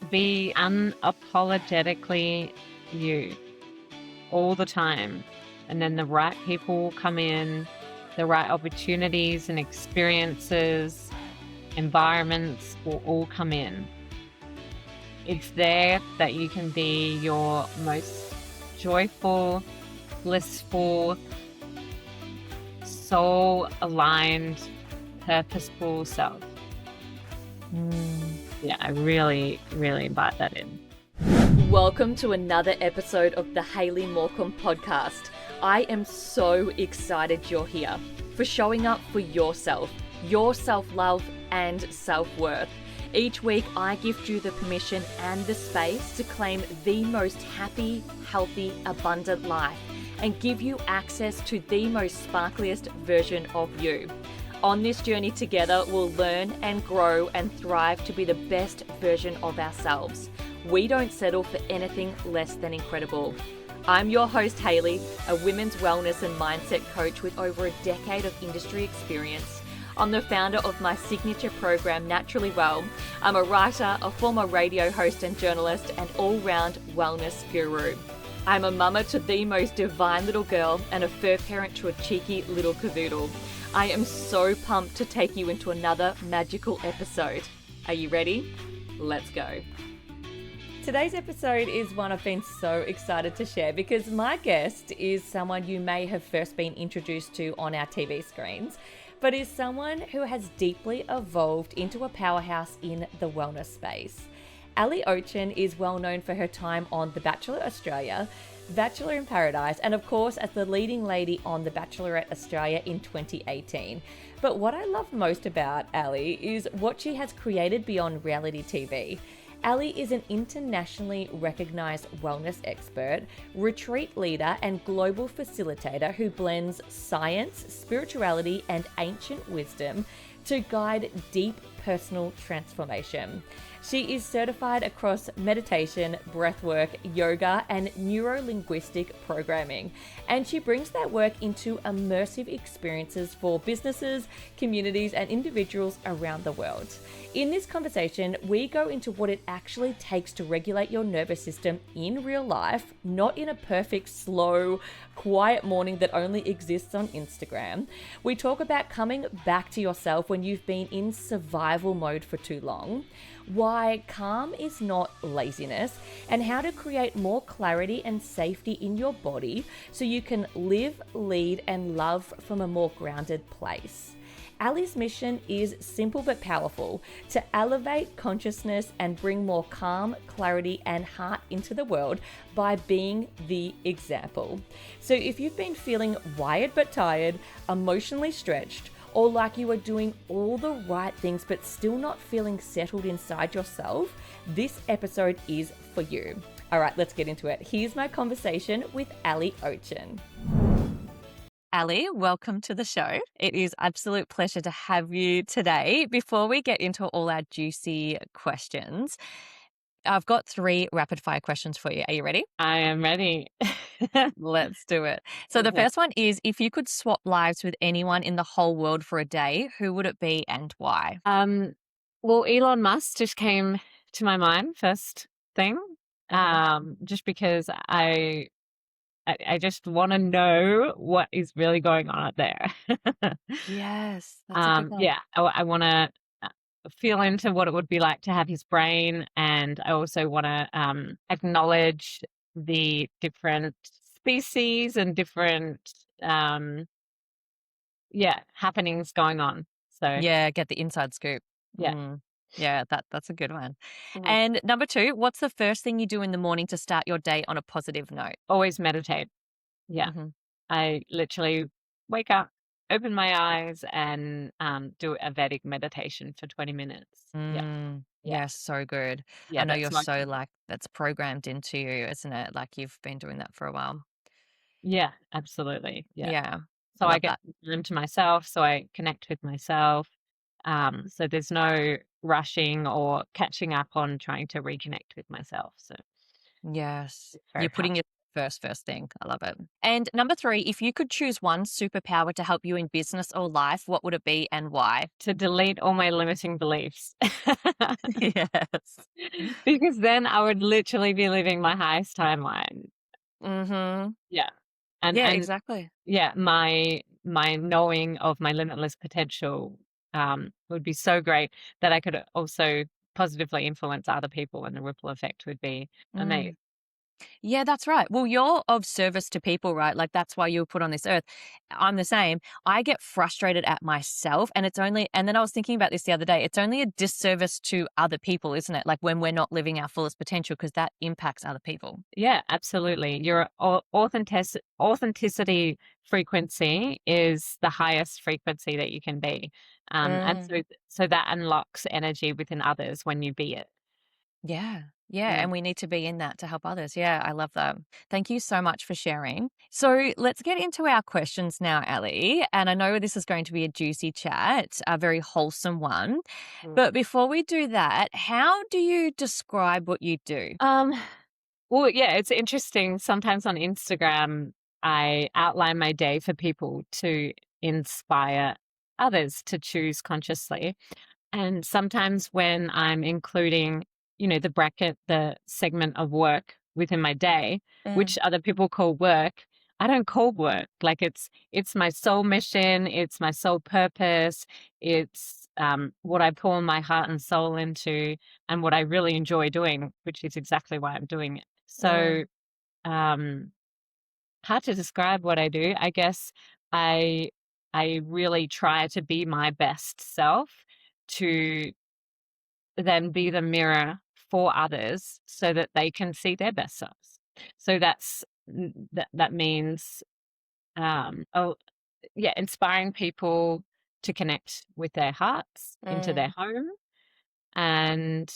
Be unapologetically you all the time. And then the right people will come in, the right opportunities and experiences, environments will all come in. It's there that you can be your most joyful, blissful, soul-aligned, purposeful self. Yeah, I really, really invite that in. Welcome to another episode of the Hayley Morecambe podcast. I am so excited you're here, for showing up for yourself, your self-love and self-worth. Each week, I gift you the permission and the space to claim the most happy, healthy, abundant life and give you access to the most sparkliest version of you. On this journey together, we'll learn and grow and thrive to be the best version of ourselves. We don't settle for anything less than incredible. I'm your host, Hayley, a women's wellness and mindset coach with over a decade of industry experience. I'm the founder of my signature program, Naturally Well. I'm a writer, a former radio host and journalist, and all-round wellness guru. I'm a mama to the most divine little girl and a fur parent to a cheeky little cavoodle. I am so pumped to take you into another magical episode. Are you ready? Let's go. Today's episode is one I've been so excited to share because my guest is someone you may have first been introduced to on our TV screens, but is someone who has deeply evolved into a powerhouse in the wellness space. Ali Oetjen is well known for her time on The Bachelor Australia, Bachelor in Paradise, and of course as the leading lady on The Bachelorette Australia in 2018. But what I love most about Ali is what she has created beyond reality TV. Ali is an internationally recognized wellness expert, retreat leader, and global facilitator who blends science, spirituality, and ancient wisdom to guide deep personal transformation. She is certified across meditation, breathwork, yoga, and neuro-linguistic programming, and she brings that work into immersive experiences for businesses, communities, and individuals around the world. In this conversation, we go into what it actually takes to regulate your nervous system in real life, not in a perfect, slow, quiet morning that only exists on Instagram. We talk about coming back to yourself when you've been in survival mode for too long, why calm is not laziness, and how to create more clarity and safety in your body so you can live, lead, and love from a more grounded place. Ali's mission is simple but powerful: to elevate consciousness and bring more calm, clarity, and heart into the world by being the example. So if you've been feeling wired but tired, emotionally stretched, or like you are doing all the right things but still not feeling settled inside yourself, this episode is for you. All right, let's get into it. Here's my conversation with Ali Oetjen. Ali, welcome to the show. It is absolute pleasure to have you today. Before we get into all our juicy questions, I've got 3 rapid fire questions for you. Are you ready? I am ready. Let's do it. So the first one is, if you could swap lives with anyone in the whole world for a day, who would it be and why? Well, Elon Musk just came to my mind first thing, just because I just want to know what is really going on out there. Yes, that's a good one. Yeah, I want to feel into what it would be like to have his brain, and I also want to acknowledge the different species and different happenings going on. So Yeah, get the inside scoop. yeah. Yeah, that's a good one. And number 2, what's the first thing you do in the morning to start your day on a positive note? Always meditate. Yeah. I literally wake up, open my eyes, and do a Vedic meditation for 20 minutes. Yeah, so good. Yeah, I know that's you're my so that's programmed into you, isn't it? Like you've been doing that for a while. Yeah, absolutely. Yeah. Yeah, I So I love get that. time to myself, so I connect with myself. So there's no rushing or catching up on trying to reconnect with myself. So Yes. it's You're very putting powerful. first thing. I love it. And number 3, if you could choose one superpower to help you in business or life, what would it be and why? To delete all my limiting beliefs. Yes. Because then I would literally be living my highest timeline. Mm-hmm. Yeah. And Yeah, exactly. yeah, my knowing of my limitless potential would be so great that I could also positively influence other people, and the ripple effect would be amazing. Mm. Yeah, that's right. Well, you're of service to people, right? Like that's why you were put on this earth. I'm the same. I get frustrated at myself and then I was thinking about this the other day. It's only a disservice to other people, isn't it? Like when we're not living our fullest potential because that impacts other people. Yeah, absolutely. Your authenticity frequency is the highest frequency that you can be. And Mm. so that unlocks energy within others when you be it. Yeah. Yeah. Yeah. And we need to be in that to help others. Yeah. I love that. Thank you so much for sharing. So let's get into our questions now, Ali. And I know this is going to be a juicy chat, a very wholesome one. Mm. But before we do that, how do you describe what you do? Um, well, yeah, it's interesting. Sometimes on Instagram, I outline my day for people to inspire others to choose consciously. And sometimes when I'm including, the segment of work within my day, Mm, which other people call work, I don't call work. Like it's my soul mission, it's my soul purpose, it's what I pour my heart and soul into, and what I really enjoy doing, which is exactly why I'm doing it. So mm, um, hard to describe what I do. I guess I I really try to be my best self to then be the mirror for others so that they can see their best selves. So that means oh yeah, inspiring people to connect with their hearts into their mm. home, and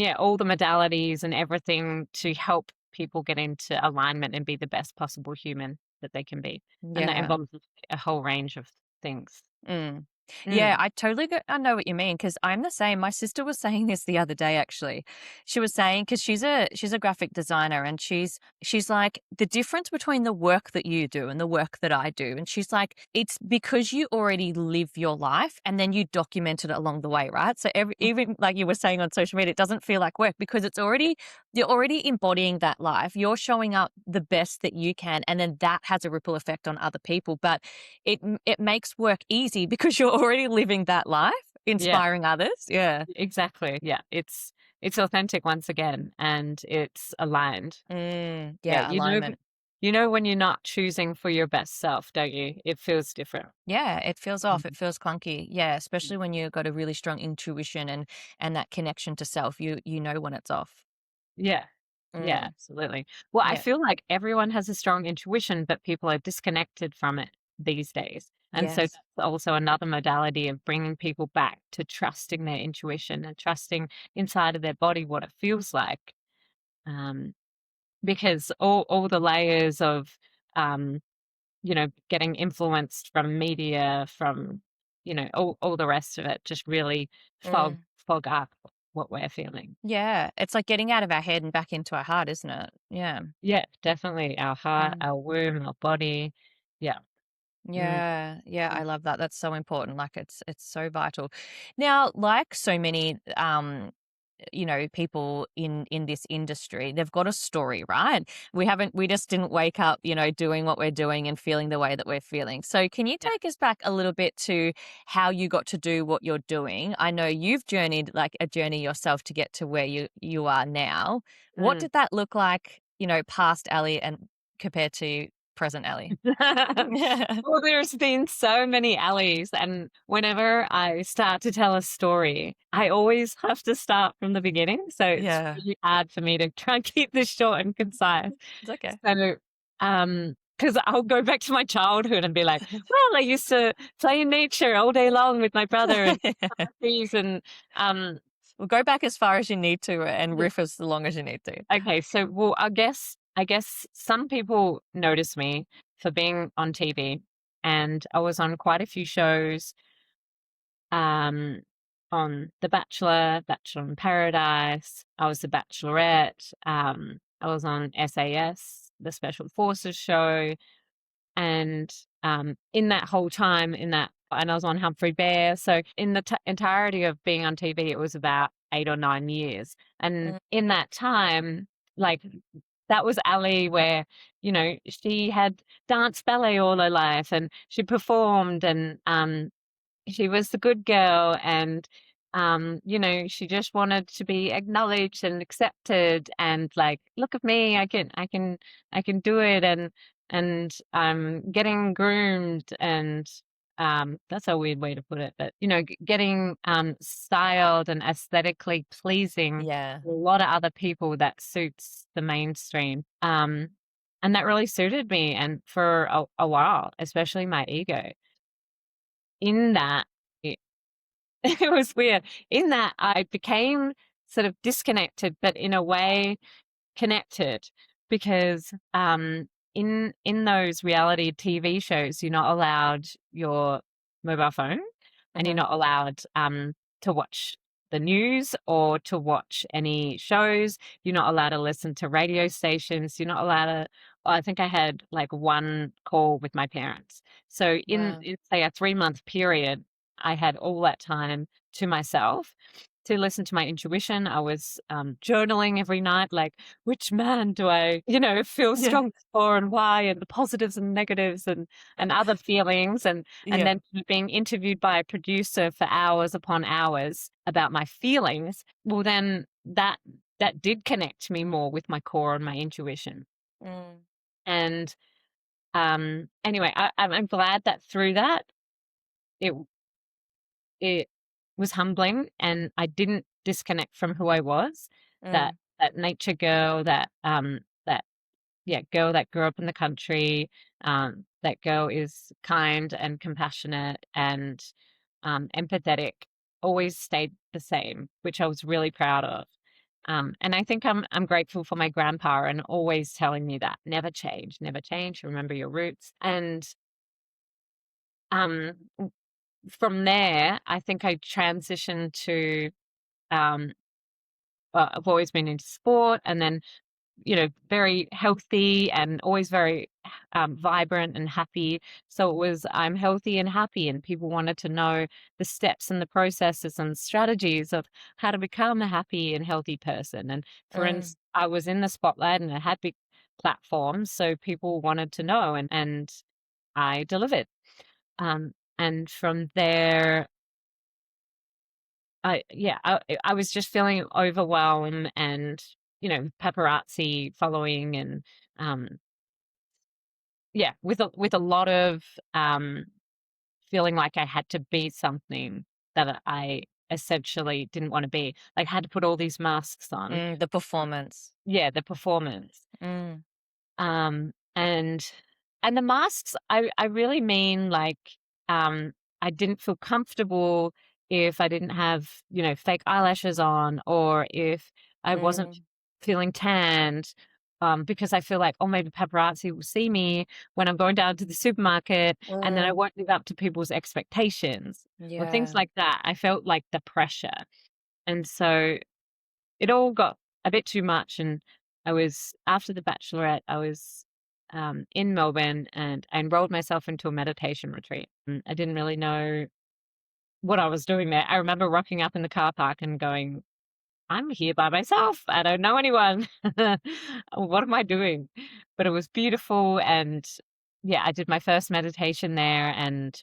yeah, all the modalities and everything to help people get into alignment and be the best possible human that they can be. And that Yeah. involves a whole range of things. Mm. Yeah, Mm. I totally I know what you mean because I'm the same. My sister was saying this the other day actually. She was saying because she's a graphic designer and she's like the difference between the work that you do and the work that I do. And she's like it's because you already live your life and then you document it along the way, right? So even like you were saying on social media, it doesn't feel like work because you're already embodying that life. You're showing up the best that you can and then that has a ripple effect on other people. But it makes work easy because you're already living that life, Yeah. inspiring others. Yeah. Exactly. Yeah. It's authentic once again, and it's aligned. Yeah, Yeah, alignment. you know when you're not choosing for your best self, don't you? It feels different. Yeah, it feels off. It Mhm. feels clunky. Yeah, especially when you've got a really strong intuition and that connection to self. You know when it's off. Yeah. Yeah, Mm, absolutely. Well, I yeah. feel like everyone has a strong intuition, but people are disconnected from it these days. And so that's Yes. also another modality of bringing people back to trusting their intuition and trusting inside of their body what it feels like. Um, because all the layers of um, getting influenced from media, from, all the rest of it just really fog Mm, fog up what we're feeling. yeah. It's like getting out of our head and back into our heart, isn't it? Yeah. Yeah, definitely. Our heart, Mm. our womb, our body. Yeah. Mm, Yeah, yeah, I mm, love that. That's so important. Like it's so vital. Now, like so many people in this industry, they've got a story, right? We just didn't wake up, doing what we're doing and feeling the way that we're feeling. So, can you yeah. take us back a little bit to how you got to do what you're doing? I know you've journeyed like a journey yourself to get to where you are now. What Mm. did that look like, past Ali and compared to present Ali? Well, there's been so many alleys, and whenever I start to tell a story, I always have to start from the beginning. So it's Yeah. really hard for me to try and keep this short and concise. It's okay. So, because I'll go back to my childhood and be like, well, I used to play in nature all day long with my brother and trees and Well, go back as far as you need to and riff as long as you need to. okay, so well, I guess some people notice me for being on TV, and I was on quite a few shows, um, on The Bachelor, Bachelor in Paradise. I was the Bachelorette. I was on SAS. the Special Forces show. And in that whole time, and I was on Humphrey Bear. So in the entirety of being on TV, it was about 8 or 9 years. And Mm. in that time, like, that was Ali, where, she had danced ballet all her life, and she performed, and she was the good girl, and she just wanted to be acknowledged and accepted, and like, look at me, I can do it, and getting groomed, and that's a weird way to put it, but getting styled and aesthetically pleasing Yeah. to a lot of other people that suits the mainstream. And that really suited me, and for a while, especially my ego. In that, it, it was weird. In that, I became sort of disconnected, but in a way connected, because in those reality TV shows, you're not allowed your mobile phone, and you're Mm-hmm. not allowed to watch the news or to watch any shows. You're not allowed to listen to radio stations. You're not allowed to. I think I had like one call with my parents. So Wow. in say a 3-month period, I had all that time to myself to listen to my intuition. I was journaling every night, like, which man do I, feel Yeah. strong for, and why, and the positives and negatives, and other feelings, and Yeah. then being interviewed by a producer for hours upon hours about my feelings. Well, then that did connect me more with my core and my intuition. Mm. And anyway, I'm glad that through that, it it was humbling, and I didn't disconnect from who I was, that Mm. that nature girl, that yeah, girl that grew up in the country, that girl is kind and compassionate and empathetic, always stayed the same, which I was really proud of. And I think I'm grateful for my grandpa, and always telling me that never change, never change, remember your roots. And um from there, I think I transitioned to, um, I've always been into sport, and then, very healthy, and always very vibrant and happy. So it was, I'm healthy and happy, and people wanted to know the steps and the processes and strategies of how to become a happy and healthy person. And for Mm. instance, I was in the spotlight, and I had big platforms, so people wanted to know, and I delivered. And from there, I was just feeling overwhelmed, and paparazzi following, and um with a lot of feeling like I had to be something that I essentially didn't want to be. Like, I had to put all these masks on. Mm. The performance. Yeah, the performance. Mm. And the masks, I really mean, like, um I didn't feel comfortable if I didn't have, fake eyelashes on, or if I wasn't Mm. feeling tanned, because I feel like, oh, maybe paparazzi will see me when I'm going down to the supermarket, and then I Mm. won't live up to people's expectations, or things Yeah. like that. I felt like the pressure. And so it all got a bit too much. And I was, after the Bachelorette, I was in Melbourne, and I enrolled myself into a meditation retreat. And I didn't really know what I was doing there. I remember rocking up in the car park and going, I'm here by myself. I don't know anyone. What am I doing? But it was beautiful. And yeah, I did my first meditation there, and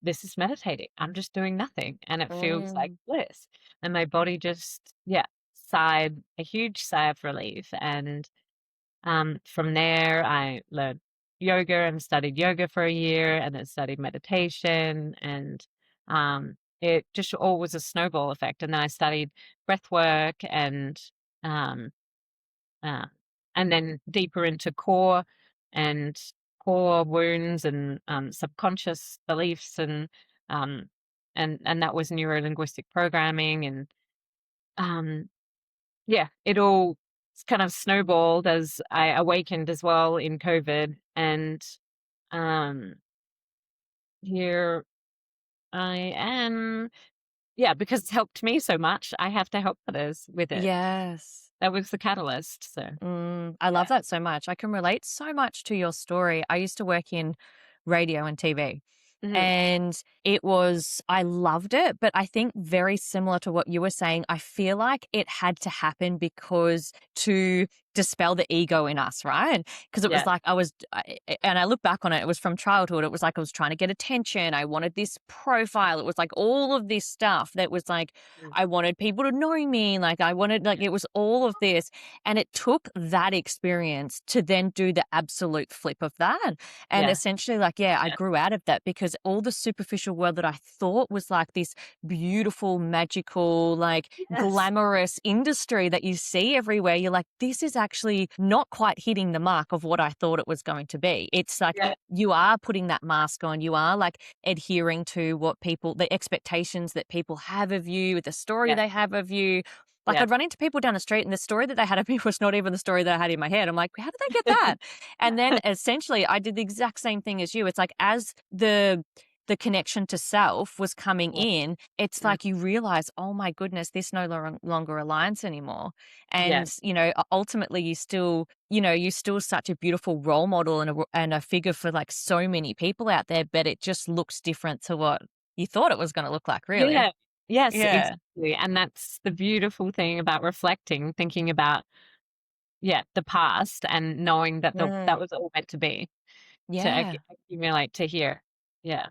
this is meditating. I'm just doing nothing, and it feels like Mm. bliss. And my body just, yeah, sighed a huge sigh of relief. And from there, I learned yoga and studied yoga for a year, and then studied meditation. And it just all was a snowball effect. And then I studied breath work, um, uh, and then deeper into and core wounds, and subconscious beliefs, um, and that was neuro-linguistic programming. And um, yeah, it all kind of snowballed as I awakened as well in COVID. And um, here I am Yeah, because it's helped me so much, I have to help others with it. Yes. That was the catalyst, so I yeah. love that so much. I can relate so much to your story. I used to work in radio and TV. Mhm. And I loved it, but I think very similar to what you were saying, I feel like it had to happen because to dispel the ego in us, right? Because it was Yeah. like and I look back on it, it was from childhood. It was like I was trying to get attention. I wanted this profile. It was like all of this stuff that was like, Mm. I wanted people to know me. Like I wanted, like, it was all of this. And it took that experience to then do the absolute flip of that. And Yeah. essentially, like, yeah, I Yeah. grew out of that because all the superficial world that I thought was like this beautiful, magical, like Yes. glamorous industry that you see everywhere, you're like, this is actually not quite hitting the mark of what I thought it was going to be. It's like Yeah. you are putting that mask on, you are like adhering to what people, the expectations that people have of you, the story Yeah. they have of you. Like Yeah. I'd run into people down the street and the story that they had of me was not even the story that I had in my head. I'm like, how did they get that? And then essentially I did the exact same thing as you. It's like as the connection to self was coming Yeah. in, it's Mm. like you realize, oh my goodness, this no longer aligns anymore. Yeah. And, ultimately you're still such a beautiful role model and a figure for like so many people out there, but it just looks different to what you thought it was going to look like, really. Yeah. Yes, Yeah. exactly, and that's the beautiful thing about reflecting, thinking about, yeah, the past and knowing that that Mm, was all meant to be, to yeah. accumulate to here. Yeah.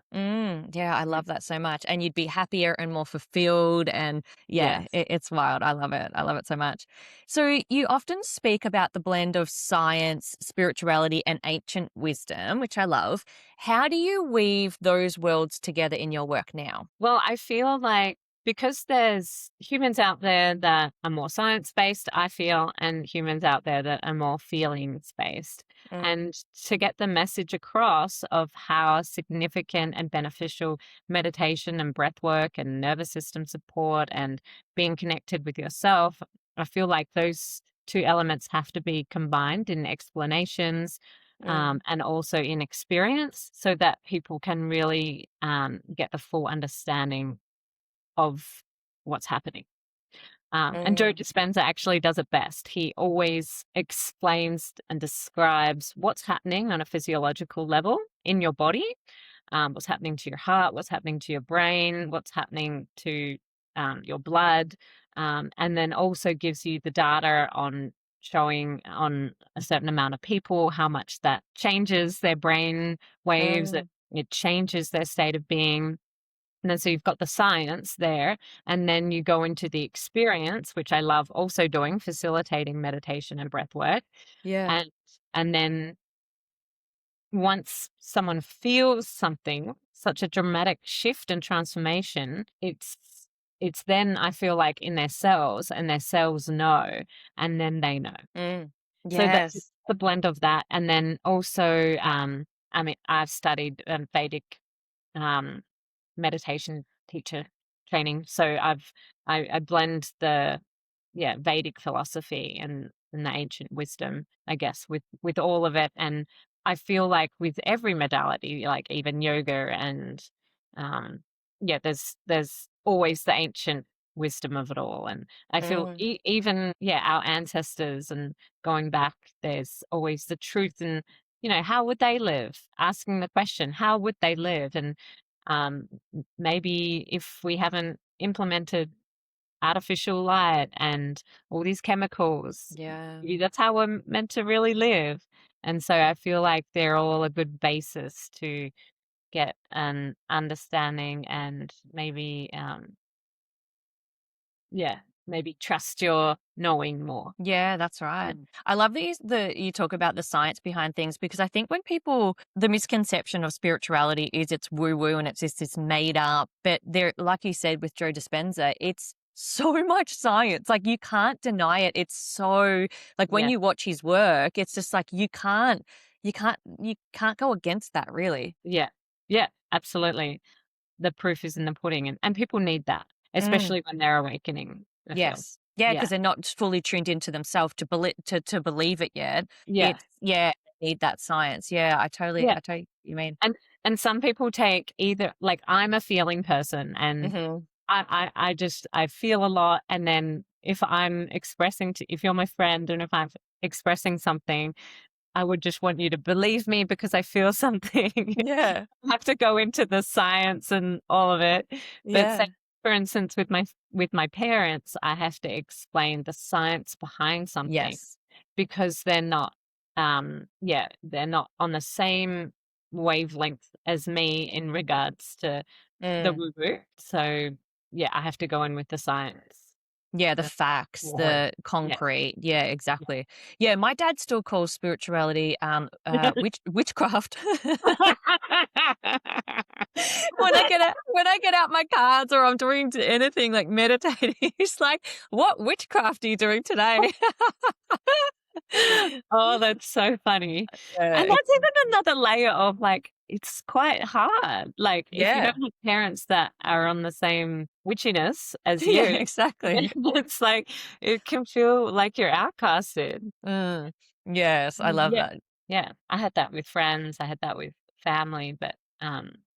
Yeah, I Mm. love that so much. And you'd be happier and more fulfilled. And yeah, Yes. it's wild. I love it. I love it so much. So you often speak about the blend of science, spirituality, and ancient wisdom, which I love. How do you weave those worlds together in your work now? Well, I feel like because there's humans out there that are more science based, I feel, and humans out there that are more feelings based. Mm, And to get the message across of how significant and beneficial meditation and breath work and nervous system support and being connected with yourself, I feel like those two elements have to be combined in explanations, mm, and also in experience so that people can really get the full understanding of what's happening. And Joe mm, Dispenza actually does it best. He always explains and describes what's happening on a physiological level in your body, what's happening to your heart, what's happening to your brain, what's happening to your blood, and then also gives you the data on showing on a certain amount of people how much that changes their brain waves, mm, it changes their state of being. And then so you've got the science there, and then you go into the experience, which I love also doing, facilitating meditation and breath work. yeah. And and then once someone feels something, such a dramatic shift and transformation, it's then I feel like in their cells and their cells know, and then they know. Mm, So that yes. the blend of that, and then also, I mean, I've studied Vedic um, meditation teacher training. So I blend the Vedic philosophy and the ancient wisdom, I guess, with all of it. And I feel like with every modality, like even yoga and um there's always the ancient wisdom of it all. And I feel Mm, even our ancestors and going back, there's always the truth. And how would they live? Asking the question, how would they live? And maybe if we haven't implemented artificial light and all these chemicals, yeah. maybe that's how we're meant to really live. And so I feel like they're all a good basis to get an understanding and maybe, yeah, maybe trust your knowing more. Yeah, that's right. Mm. I love that you talk about the science behind things because I think when the misconception of spirituality is it's woo woo and it's just this made up, but there, like you said with Joe Dispenza, it's so much science. Like you can't deny it. It's so like when Yeah, you watch his work, it's just like you can't go against that really. yeah, yeah, absolutely. The proof is in the pudding, and people need that, Mm, especially when they're awakening, I feel. yes. Yeah, Yeah, because they're not fully tuned into themselves to believe it yet. yeah, It's yeah, they need that science. Yeah, yeah. I totally you mean. And some people take either, like, I'm a feeling person, and Mhm. I feel a lot. And then if I'm expressing if you're my friend and if I'm expressing something, I would just want you to believe me because I feel something. Yeah. I have to go into the science and all of it. But say, Yeah. for instance, with my parents, I have to explain the science behind something Yes. because they're not, they're not on the same wavelength as me in regards to the Mm. woo-woo. So yeah, I have to go in with the science. Yeah, the Uh, facts, Yeah. the Yeah. concrete. Yeah, exactly. Yeah, my dad still calls spirituality, witchcraft. When I get out my cards or I'm doing anything like meditating, he's like, "What witchcraft are you doing today?" Oh, that's so funny. Yeah, And that's even another layer of like, it's quite hard. Like, if you yeah. don't have parents that are on the same witchiness as Yeah, you, exactly. it's like, it can feel like you're outcasted. Mm. Yes, I love Yeah. that. Yeah. I had that with friends, I had that with family, but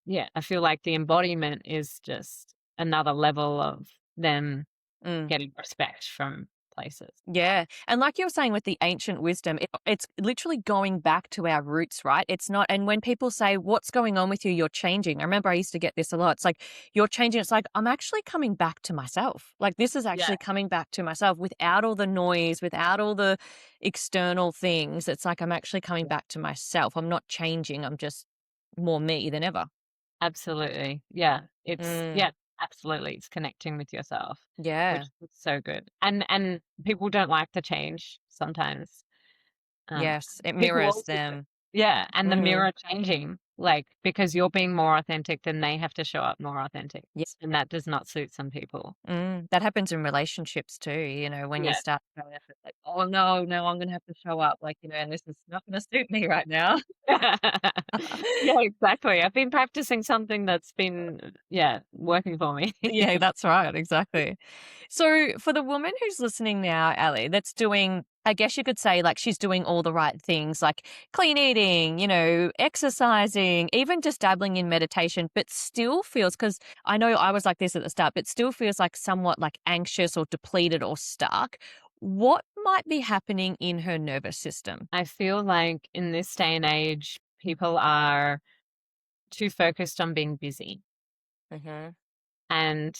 yeah, I feel like the embodiment is just another level of them Mm. getting respect from places. Yeah. And like you were saying with the ancient wisdom, it's literally going back to our roots, right? It's not, and when people say, "What's going on with you? You're changing." I remember I used to get this a lot. It's like, "You're changing." It's like, I'm actually coming back to myself. Like, this is Yeah, actually coming back to myself without all the noise, without all the external things. It's like, I'm actually coming yeah. back to myself. I'm not changing. I'm just more me than ever. Absolutely. Yeah. Mm. Yeah, absolutely. It's connecting with yourself, which Yeah. is so good. And people don't like the change sometimes. Um, Yes. It People mirrors also them. yeah, and the Mm. mirror changing, like, because you're being more authentic, then they have to show up more authentic, and that does not suit some people. That happens in relationships too, when you Yeah. start showing up, it's like, "Oh, no, no, I'm gonna have to show up, like, and this is not gonna suit me right now." Yeah, exactly. I've been practicing something that's been, yeah, working for me. Yeah, that's right, exactly. So, for the woman who's listening now, Ali, that's doing I guess you could say, like, she's doing all the right things, like clean eating, exercising, even just dabbling in meditation, but still feels because I know I was like this at the start, but still feels like somewhat, like, anxious or depleted or stuck. What might be happening in her nervous system? I feel like in this day and age, people are too focused on being busy Mhm. and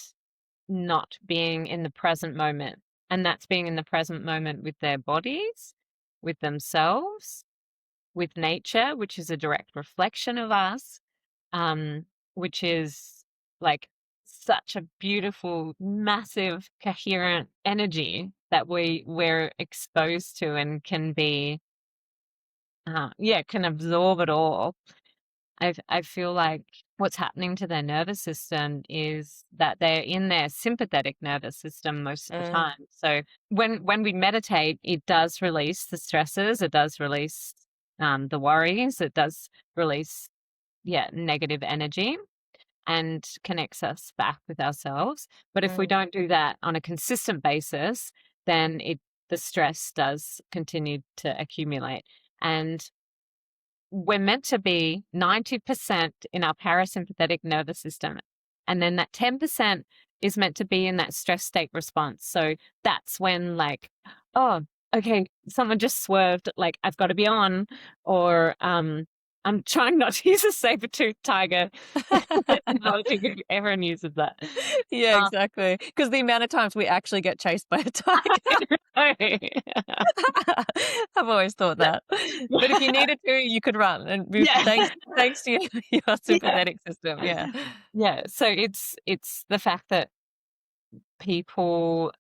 not being in the present moment. And that's being in the present moment with their bodies, with themselves, with nature, which is a direct reflection of us, which is like such a beautiful, massive, coherent energy that we're exposed to and can be, can absorb it all. I feel like what's happening to their nervous system is that they're in their sympathetic nervous system most of the Mm, time. So when we meditate, it does release the stresses, it does release the worries, it does release negative energy and connects us back with ourselves. But if we mm, don't do that on a consistent basis, then the stress does continue to accumulate. And we're meant to be 90% in our parasympathetic nervous system. And then that 10% is meant to be in that stress state response. So that's when, like, oh, okay, someone just swerved, like, I've got to be on, or I'm trying not to use a saber tooth tiger. Analogy, everyone uses that. Yeah, Um, exactly. Because the amount of times we actually get chased by a tiger. I've always thought that. But if you needed to, you could run and with yeah. thanks to your Yeah. sympathetic system, yeah. Yeah. So it's the fact that people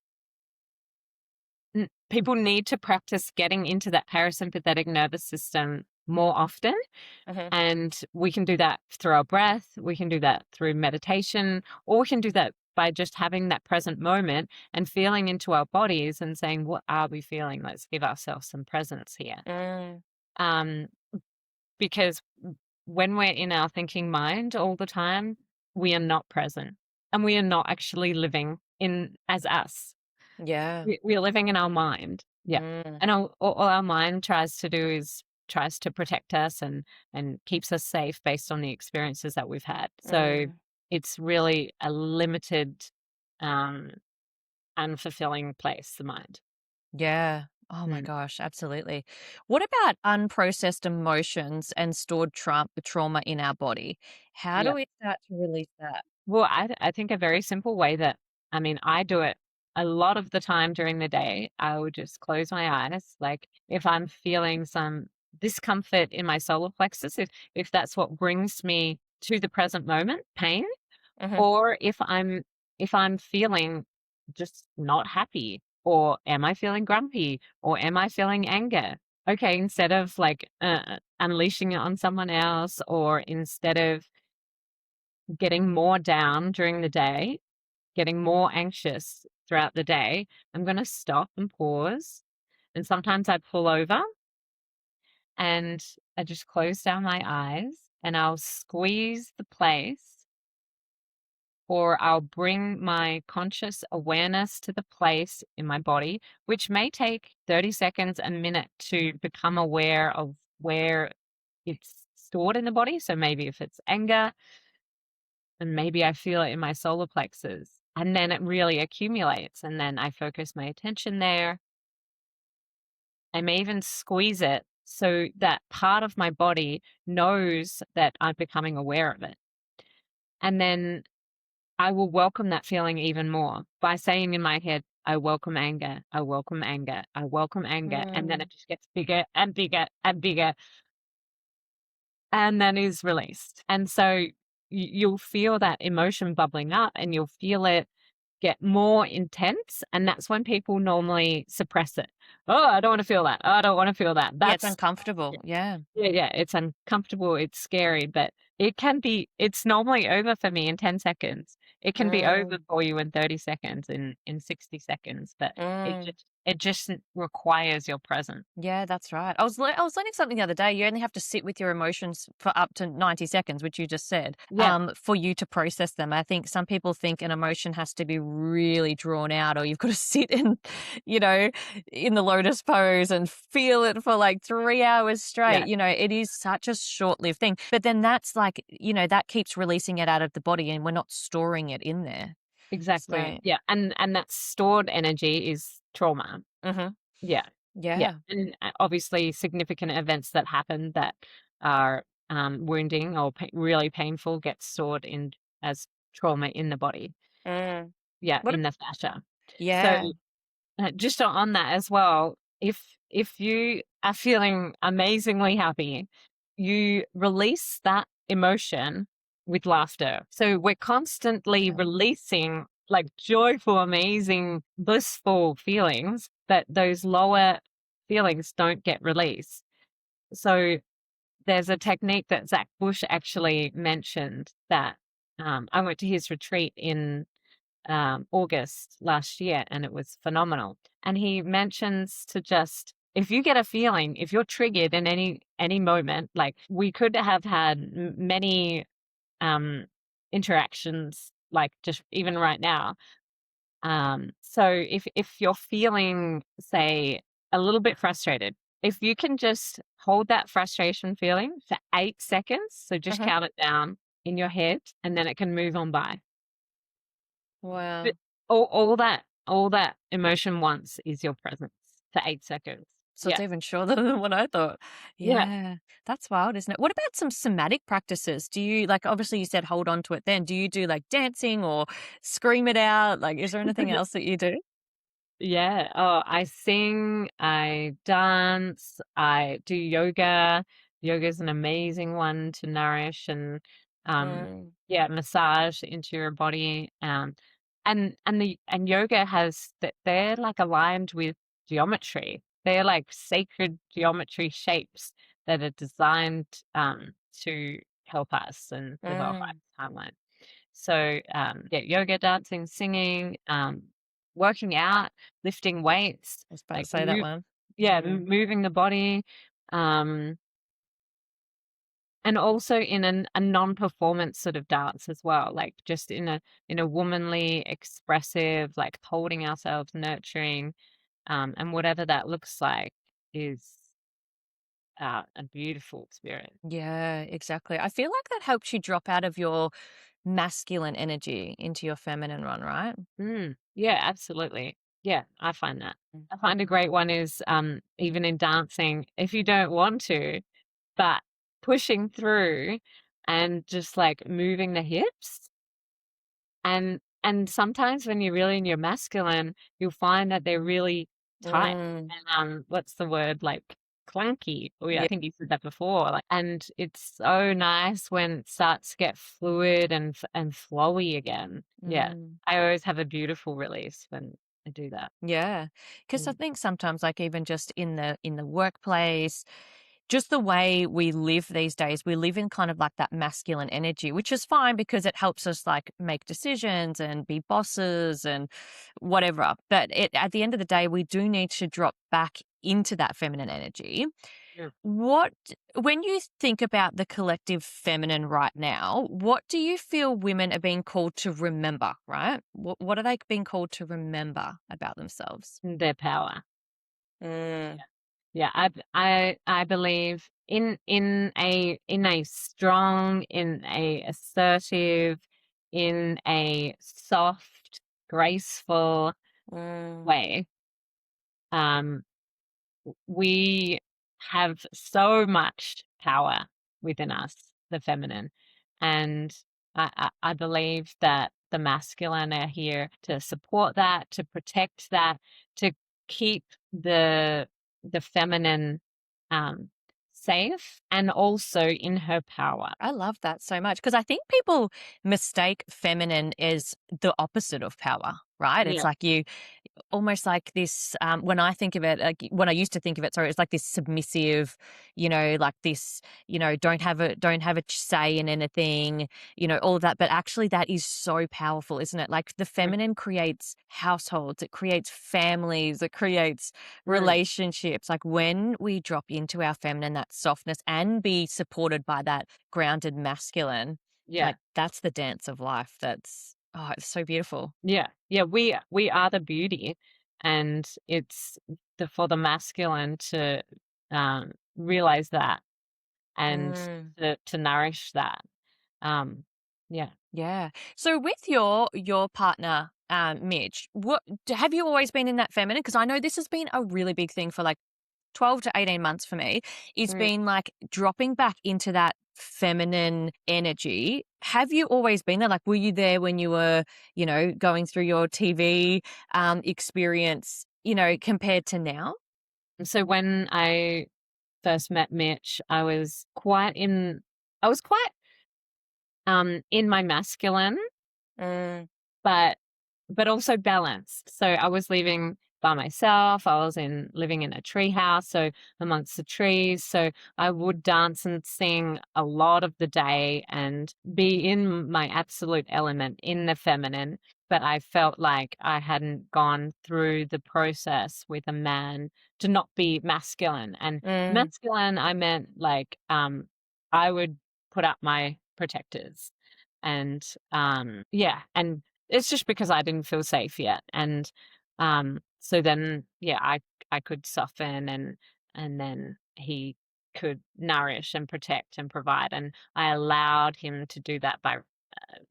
people need to practice getting into that parasympathetic nervous system more often. Mhm, And we can do that through our breath, we can do that through meditation, or we can do that by just having that present moment and feeling into our bodies and saying, what are we feeling? Let's give ourselves some presence here. mm, Um, because when we're in our thinking mind all the time, we are not present and we are not actually living in as us. yeah, We're living in our mind. Yeah. mm, And all our mind tries to do is tries to protect us and keeps us safe based on the experiences that we've had. So mm, it's really a limited um, unfulfilling place, the mind. Yeah. Oh my Mm, gosh, absolutely. What about unprocessed emotions and stored trauma in our body? How do yeah. we start to release that? Well, I think a very simple way that I mean, I do it a lot of the time during the day. I will just close my eyes. Like if I'm feeling some discomfort in my solar plexus, if that's what brings me to the present moment, pain, Hmm. or if I'm feeling just not happy, or am I feeling grumpy, or am I feeling anger? Okay, instead of like unleashing it on someone else, or instead of getting more down during the day, getting more anxious throughout the day, I'm going to stop and pause. And sometimes I pull over and I just close down my eyes and I'll squeeze the place, or I'll bring my conscious awareness to the place in my body, which may take 30 seconds, a minute to become aware of where it's stored in the body. So maybe if it's anger, and maybe I feel it in my solar plexus, and then it really accumulates, and then I focus my attention there. I may even squeeze it so that part of my body knows that I'm becoming aware of it. And then I will welcome that feeling even more by saying in my head, I welcome anger, I welcome anger, I welcome anger. And then Mm, it just gets bigger and bigger and bigger, and then is released. And so you'll feel that emotion bubbling up and you'll feel it get more intense. And that's when people normally suppress it. Oh, I don't want to feel that. Oh, I don't want to feel that. yeah, it's That's, uncomfortable. Yeah. yeah, yeah, it's uncomfortable, it's scary, but it's normally over for me in 10 seconds. It can be over Mm, for you in 30 seconds, in 60 seconds, but mm. it just requires your presence. Yeah, that's right. I was learning something the other day. You only have to sit with your emotions for up to 90 seconds, which you just said, Yeah, for you to process them. I think some people think an emotion has to be really drawn out, or you've got to sit in, you know, in the lotus pose and feel it for like 3 hours straight. yeah, It is such a short-lived thing. But then that's like, that keeps releasing it out of the body and we're not storing it in there. exactly. So, Yeah, and that stored energy is trauma. mhm. Yeah. Yeah, Yeah. and, obviously significant events that happen that are, wounding or really painful get stored in as trauma in the body. Mm. Yeah, What? in the fascia. So, Yeah. just on that as well, if you are feeling amazingly happy, you release that emotion with laughter. So we're constantly Okay. releasing like joyful, amazing, blissful feelings, but those lower feelings don't get released. So there's a technique that Zach Bush actually mentioned that I went to his retreat in August last year, and it was phenomenal. And he mentions to just if you get a feeling, if you're triggered in any moment, like we could have had many um, interactions, like just even right now. So if you're feeling, say, a little bit frustrated, if you can just hold that frustration feeling for 8 seconds, so just Mhm. count it down in your head, and then it can move on by. But Wow. all that emotion wants is your presence for 8 seconds. So it's Yeah. even shorter than what I thought. Yeah. Yeah, that's wild, isn't it? What about some somatic practices? Do you like, obviously you said hold on to it then. Do you do like dancing or scream it out? Like, is there anything else that you do? Yeah. Oh, I sing, I dance, I do yoga. Yoga is an amazing one to nourish and, um, Mm, yeah, massage into your body. And yoga has that they're like aligned with geometry. They're like sacred geometry shapes that are designed to help us and live our mm. life timeline. So, yeah, yoga, dancing, singing, working out, lifting weights, I was about to like say that one. yeah, Mm. moving the body, um, and also in a non-performance sort of dance as well, like just in a womanly, expressive, like holding ourselves, nurturing, and whatever that looks like is a beautiful experience. Yeah, exactly. I feel like that helps you drop out of your masculine energy into your feminine one, right? Yeah, absolutely. Yeah, I find that. I find a great one is even in dancing, if you don't want to, but pushing through and just like moving the hips. And sometimes when you're really in your masculine, you'll find that they're really tight Mm, and, what's the word? Like, clanky. Oh, yeah, I yeah. think you said that before, like and it's so nice when it starts to get fluid and flowy again. Yeah. Mm. I always have a beautiful release when I do that. Yeah, because I Mm, think sometimes, like even just in the workplace, just the way we live these days, we live in kind of like that masculine energy, which is fine because it helps us like make decisions and be bosses and whatever. But at the end of the day, we do need to drop back into that feminine energy. yeah. What, when you think about the collective feminine right now, what do you feel women are being called to remember, right? What are they being called to remember about themselves? Their power. Mm, Yeah, I believe in a strong, in a assertive, in a soft, graceful mm. way. Um, we have so much power within us, the feminine, and I believe that the masculine are here to support that, to protect that, to keep the feminine um, safe and also in her power. I love that so much because I think people mistake feminine as the opposite of power, right? It's Yeah, like you almost like this, when I think of it, like when I used to think of it, sorry, it's like this submissive, like this, don't have a say in anything, all of that. But actually, that is so powerful, isn't it? Like the mm, feminine creates households, it creates families, it creates mm, relationships. Like when we drop into our feminine, that softness, and be supported by that grounded masculine, yeah. like that's the dance of life. It's so beautiful. Yeah, yeah, we are the beauty, and it's for the masculine to realize that and Mm. to nourish that. Um, yeah. Yeah. So with your partner, Mitch, have you always been in that feminine? Because I know this has been a really big thing for like 12 to 18 months for me. It's Mm. been like dropping back into that feminine energy. Have you always been there? Like, were you there when you were, going through your TV experience, compared to now? So when I first met Mitch, I was quite in my masculine, Mm, but also balanced. So I was living by myself. I was living in a tree house, so amongst the trees. So I would dance and sing a lot of the day and be in my absolute element in the feminine. But I felt like I hadn't gone through the process with a man to not be masculine. And mm, masculine, I meant like I would put up my protectors and yeah, and it's just because I didn't feel safe yet, and, so then, yeah, I could soften and then he could nourish and protect and provide, and I allowed him to do that by,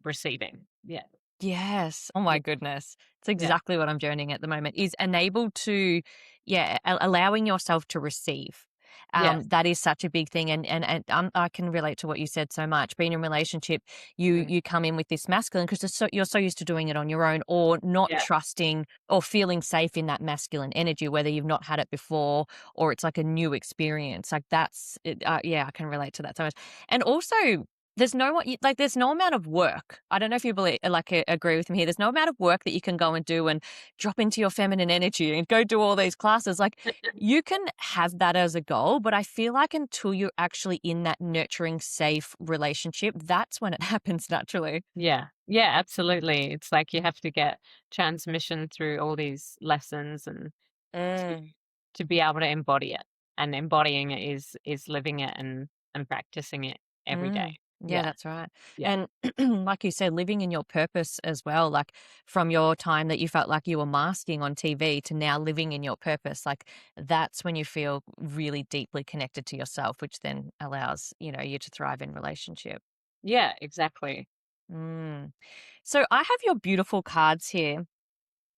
receiving. Yeah, yes. Oh my yeah, goodness. It's yeah, exactly what I'm journeying at the moment is enabled to, yeah, allowing yourself to receive. yes, That is such a big thing. And I can relate to what you said so much. Being in a relationship, you mm, you come in with this masculine because you're so used to doing it on your own or not yeah, trusting or feeling safe in that masculine energy, whether you've not had it before or it's like a new experience. Like that's it, yeah, I can relate to that so much. And also there's no amount of work. I don't know if you agree with me here. There's no amount of work that you can go and do and drop into your feminine energy and go do all these classes. Like you can have that as a goal, but I feel like until you're actually in that nurturing, safe relationship, that's when it happens naturally. yeah, yeah, absolutely. It's like you have to get transmission through all these lessons and to Mm. to be able to embody it, and embodying it is living it and practicing it every day. Mm. Yeah, Yeah, that's right. yeah, And like you said, living in your purpose as well, like from your time that you felt like you were masking on TV to now living in your purpose, like that's when you feel really deeply connected to yourself, which then allows, you to thrive in relationship. yeah, exactly. Mm. So I have your beautiful cards here,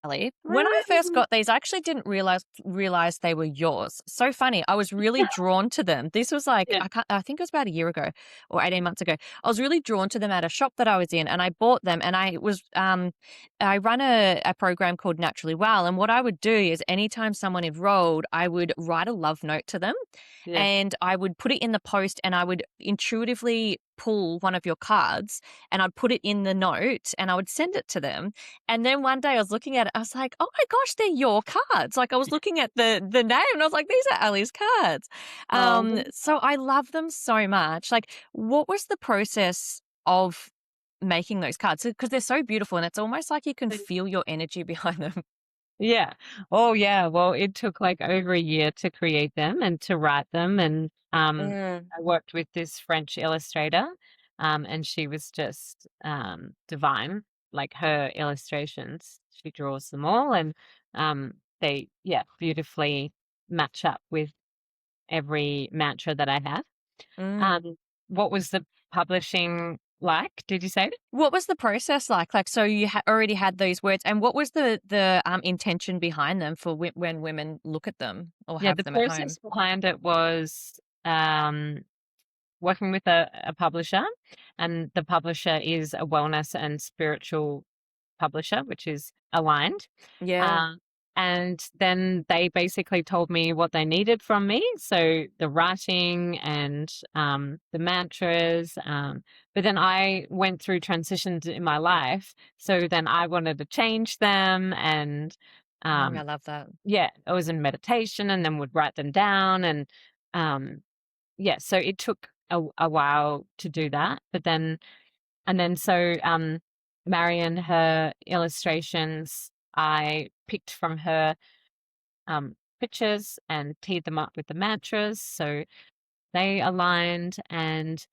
Ali. When I first Mm. got these, I actually didn't realize they were yours. So funny. I was really drawn to them. This was like Yeah. I think it was about a year ago or 18 months ago. I was really drawn to them at a shop that I was in, and I bought them. And I run a program called Naturally Well, and what I would do is anytime someone enrolled, I would write a love note to them, Yeah. and I would put it in the post, and I would intuitively pull one of your cards, and I'd put it in the note, and I would send it to them. And then one day I was looking at it, I was like, "Oh my gosh, they're your cards." Like I was looking at the name and I was like, "These are Ali's cards." Oh, So I love them so much. Like, what was the process of making those cards? Because they're so beautiful and it's almost like you can feel your energy behind them. yeah. Oh, yeah. Well, it took like over a year to create them and to write them. And Mm. I worked with this French illustrator, and she was just divine. Like her illustrations, she draws them all, and they, yeah, beautifully match up with every mantra that I have. Mm. Um, what was the publishing like? Did you say? What was the process like? Like, so you already had those words, and what was the intention behind them for when women look at them or Yeah, have the them at home? process behind it was um, working with a publisher, and the publisher is a wellness and spiritual publisher, which is aligned. Yeah. Um, and then they basically told me what they needed from me. So the writing and the mantras. But then I went through transitions in my life. So then I wanted to change them. And I love that. yeah, I was in meditation and then would write them down. And yeah, so it took a while to do that. But then, and then so Marion, her illustrations, I picked from her pictures and teed them up with the mantras. So they aligned, and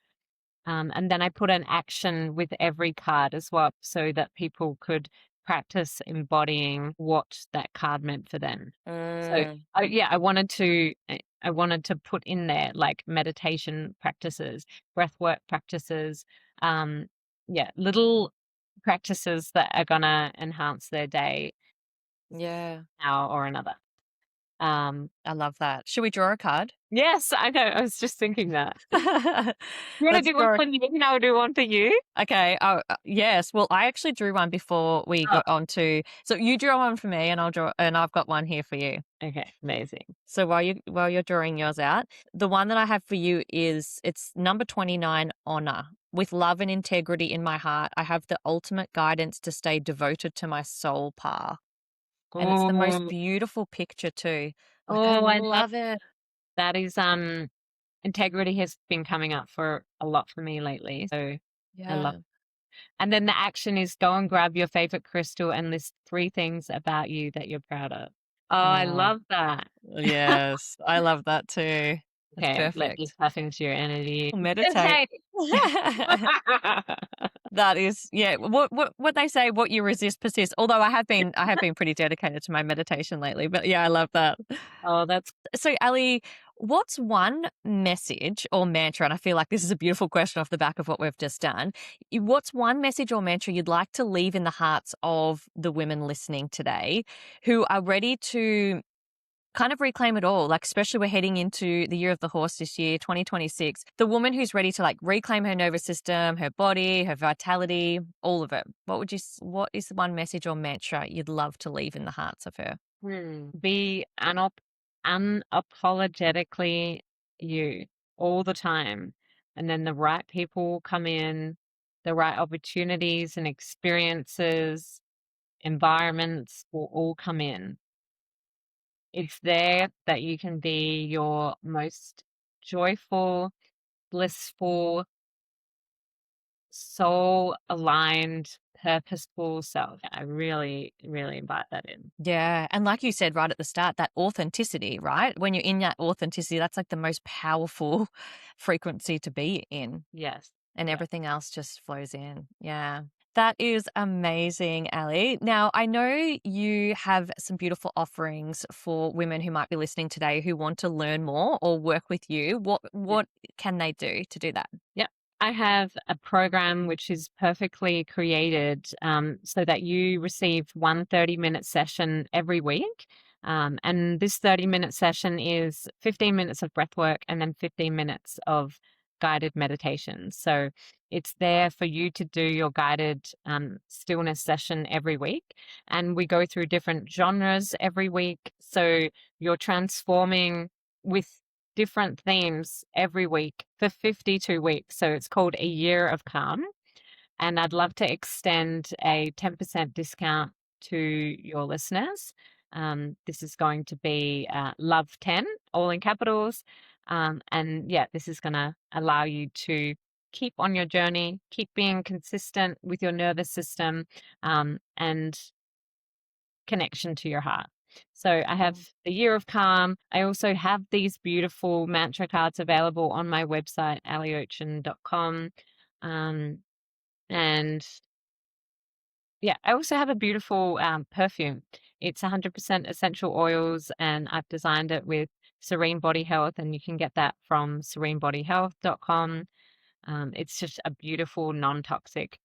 then I put an action with every card as well so that people could practice embodying what that card meant for them. So, Mm. yeah, I wanted to put in there like meditation practices, breath work practices, um, yeah, little practices that are gonna enhance their day Yeah. now or another. Um, I love that. Should we draw a card? yes, I know. I was just thinking that. You want to Let's do one draw. for me? And I'll do one for you. Okay. Oh, yes. Well, I actually drew one before we Oh, got on to. So you draw one for me, and I've got one here for you. okay, amazing. So while you're drawing yours out, the one that I have for you it's number 29, honor. With love and integrity in my heart, I have the ultimate guidance to stay devoted to my soul path. And it's the most Oh, beautiful picture too. Like I oh, I love love it. that. Is integrity has been coming up for a lot for me lately. So I love. Yeah. And then the action is go and grab your favorite crystal and list 3 things about you that you're proud of. Oh, I Oh, love that. yes. I love that too. That's Okay, let me perfect. tap into your energy. Meditate. Okay. That is, yeah. What they say, what you resist persists. Although I have been pretty dedicated to my meditation lately, but yeah, I love that. Oh, that's So, Ali, what's one message or mantra? And I feel like this is a beautiful question off the back of what we've just done. What's one message or mantra you'd like to leave in the hearts of the women listening today who are ready to kind of reclaim it all? Like, especially we're heading into the year of the horse this year, 2026. The woman who's ready to like reclaim her nervous system, her body, her vitality, all of it. What is one message or mantra you'd love to leave in the hearts of her? be unapologetically you all the time. And then the right people come in, the right opportunities and experiences, environments will all come in. It's there that you can be your most joyful, blissful, soul aligned, purposeful self. I really, really invite that in. Yeah. And like you said right at the start, that authenticity, right? When you're in that authenticity, that's like the most powerful frequency to be in, Yes. and Yeah. everything else just flows in. Yeah. That is amazing, Ali. Now, I know you have some beautiful offerings for women who might be listening today who want to learn more or work with you. What Yeah. what can they do to do that? Yep. I have a program which is perfectly created so that you receive one 30-minute session every week. And this 30-minute session is 15 minutes of breath work and then 15 minutes of guided meditation. So it's there for you to do your guided stillness session every week. And we go through different genres every week. So you're transforming with different themes every week for 52 weeks. So it's called A Year of Calm. And I'd love to extend a 10% discount to your listeners. This is going to be Love 10, all in capitals. And yeah, this is going to allow you to keep on your journey, keep being consistent with your nervous system, and connection to your heart. So I have the Year of Calm. I also have these beautiful mantra cards available on my website, alioetjen.com. And yeah, I also have a beautiful perfume. It's 100% essential oils, and I've designed it with Serene Body Health, and you can get that from serenebodyhealth.com. It's just a beautiful, non-toxic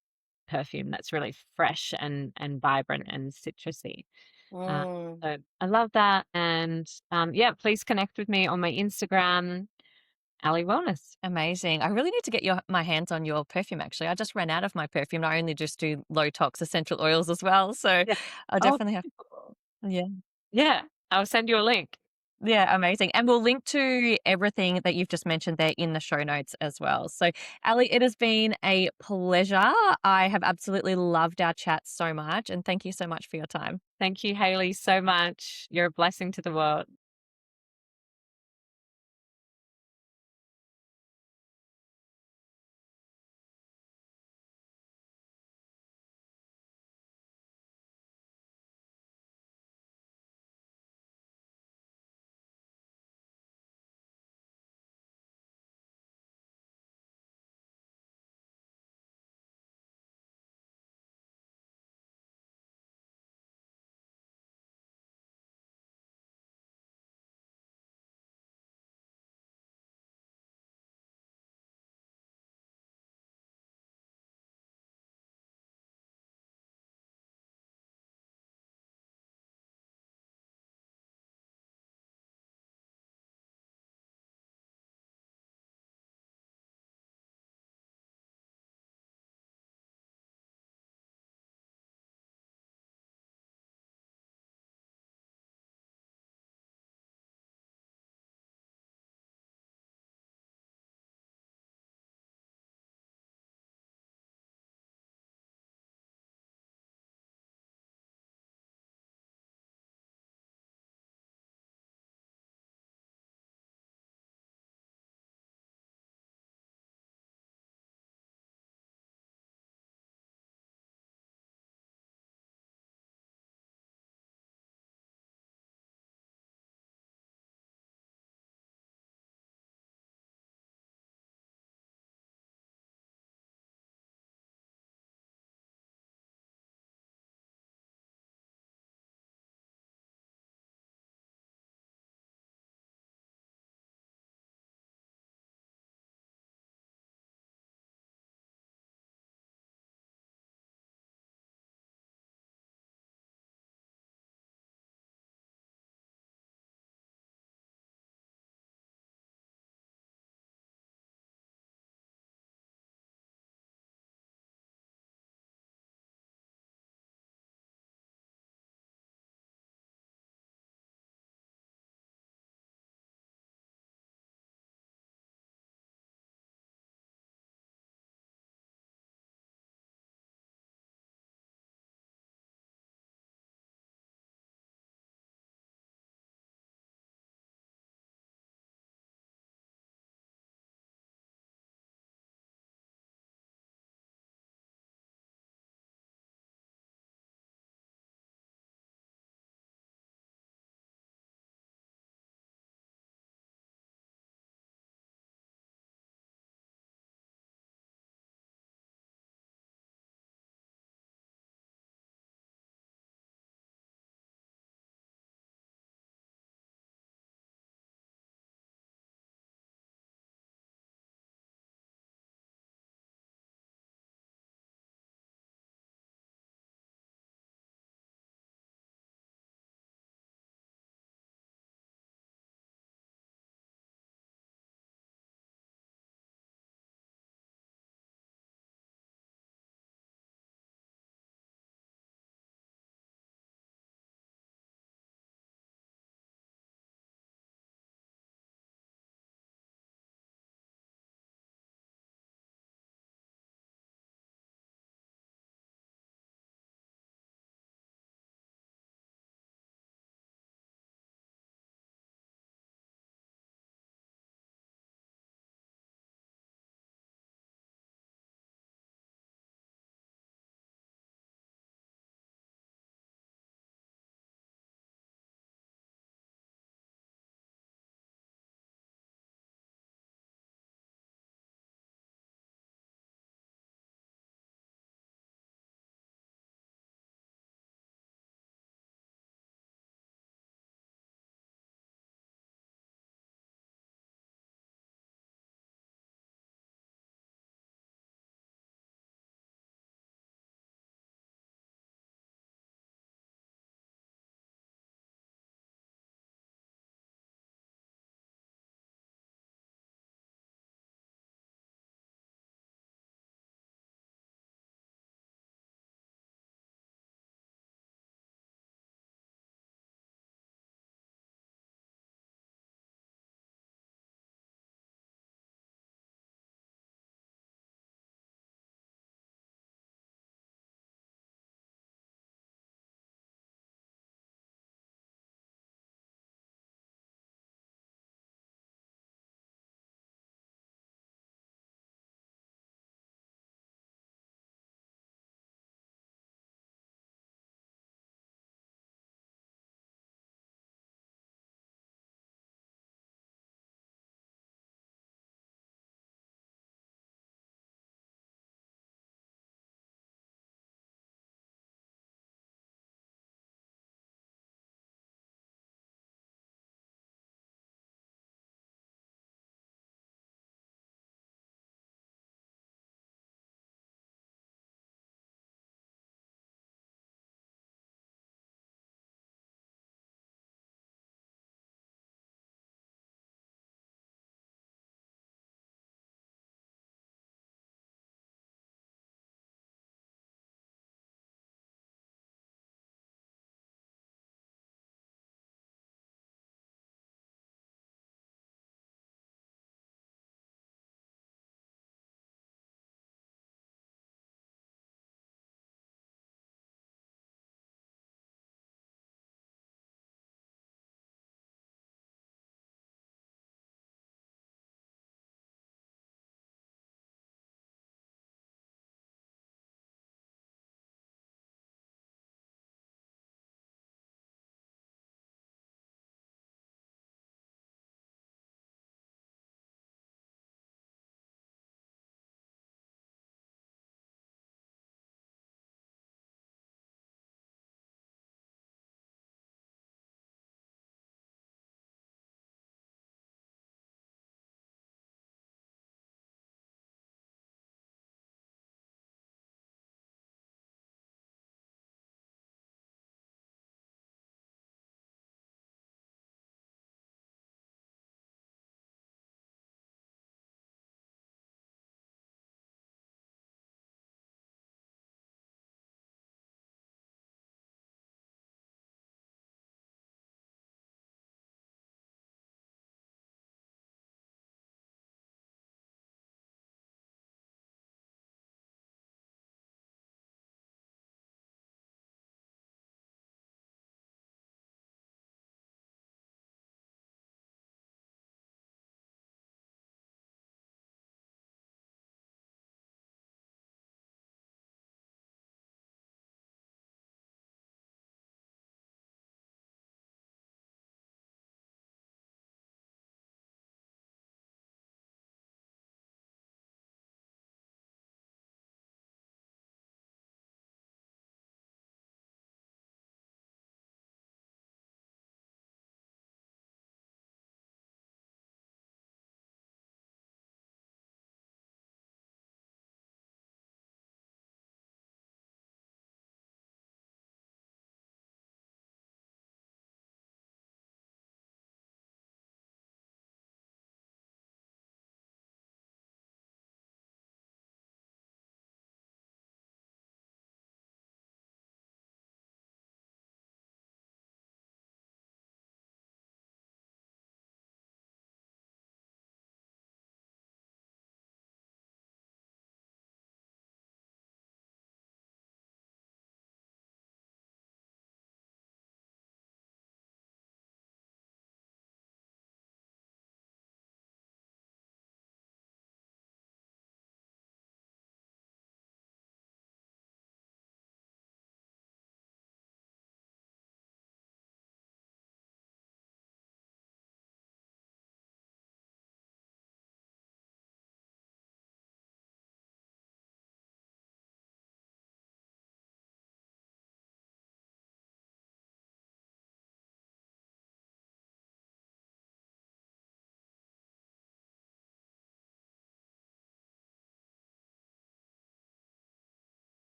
perfume that's really fresh and vibrant and citrusy. Mm. So I love that. And yeah, please connect with me on my Instagram, Ali Wellness. Amazing. I really need to get my hands on your perfume, actually. I just ran out of my perfume. I only just do low tox essential oils as well. So Yeah. I'll Oh, definitely have, yeah. yeah. I'll send you a link. Yeah, amazing. And we'll link to everything that you've just mentioned there in the show notes as well. So, Ali, it has been a pleasure. I have absolutely loved our chat so much. And thank you so much for your time. Thank you, Haley, so much. You're a blessing to the world.